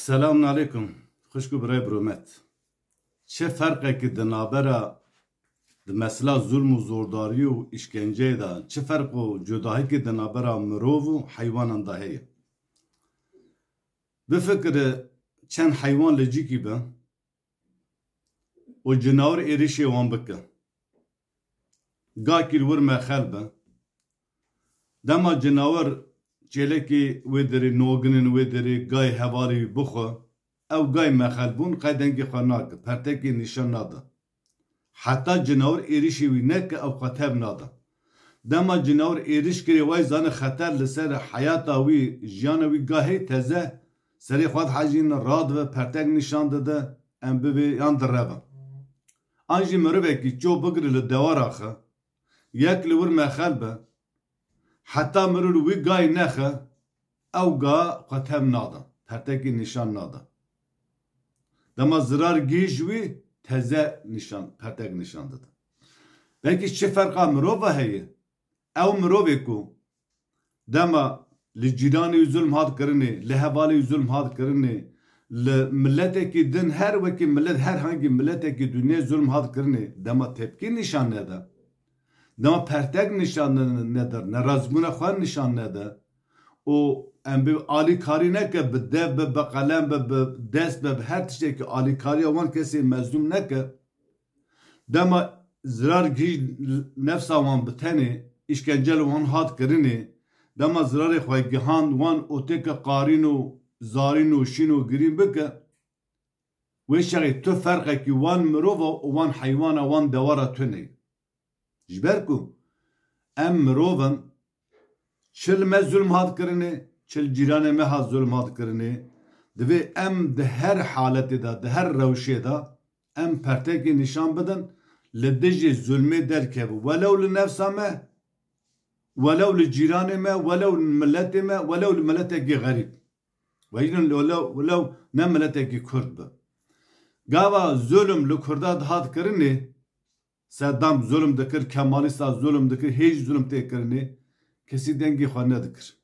Selamun aleyküm. Xuşku birey bromet. Çe farkı di nabera di mesela zulm û zordari û işkenceyê de çi ferq û cudahiyekî di nabera mirov û heywanan de heye? Bifikire çend heywan li cîkî be û cinawir êrişê wan bike. Gakî li wir mexel be. Dema cinawir çêlekî wê derê noginên wê derê gay hevalî bixwe, ew gay mexel bûn qedengê xwe nake, pertekê nîşan nade. Heta cinawir êrişê wî neke ew xwe tev nade. Dema cinawir êriş kirê way zane xeter li ser heyata wî, jiyana wî gahê teze serê xwe dihejîne, radive, pertek nîşan dide, em bibê yan direve. An jî mirovekî çû bigire li dewera xwe, yek li wir mexel be, heta mirov wî gay nexe, ew ga xwe tev nade, pertekê nîşan nade. Dema zirar gîj wî teze nîşan, pertek nîşan dide. Belkî çi ferqa mirova heye? Ew mirovê ku dema li cîranê zulm hat kirinê, li hevalê zulm hat kirinê, li milletekî din her wekî millet, her hangî milletekî dunyayê zulm hat kirinê, dema tepkî nîşan nede. Dema pertek nîşan neder, nerazbûna xwe nîşan nede. û em bi alîkarî neke, bi dev be, bi qelem be, bi dest be, bi her tiştekî alîkariya wan kesê mezlûm neke. Dema zirar gîj nefsa wan bi tenê, işkence li wan hat kirinê, dema zirarê xwe gihand wan otêke qarîn û zarîn û şîn û girîn bike. Wê şerê tu ferqekî wan mirova û wan heywana wan dewera tune. Ji ber ku em mirovin çil me zulm hat kirinê, çil cîranê me hat zulm hat kirinê, divê em di her haletê de, di her rewşê de em pertekê nîşan bidin, li dijî zulmê derkevin. Welew li nefsa me, welew li cîranê me, welew li milletê me, welew li milletekî xerîb. Welew ne milletekî Kurd be. Gava zulm li Kurda hat kirinê, Seddam zulm dikir, Kemalîsta zulm dikir, hêj zulm tê kirinê, kesî dengê xwe nedikir.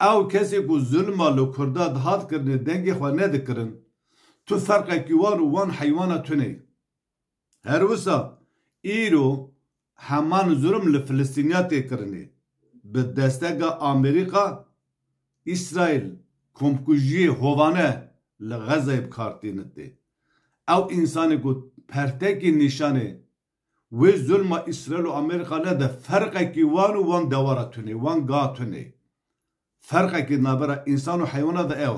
Ew kesê ku zulma li Kurda hat kirinê dengê xwe nedikirin, tu ferqekî wan û wan heywana tune. Her wisa îro heman zulm li Filistîniya tê kirinê. Bi desteka Amerîka, İsraîl komkujiyê hovane li Xezayê bikartîne tê. Ew însanê ku pertekê nîşanê wê zulma İsraîl û Amerîka nede, ferqekî wan û wan dewera tune, wan ga tune. Ferqekî nabera însan û heywana de ew.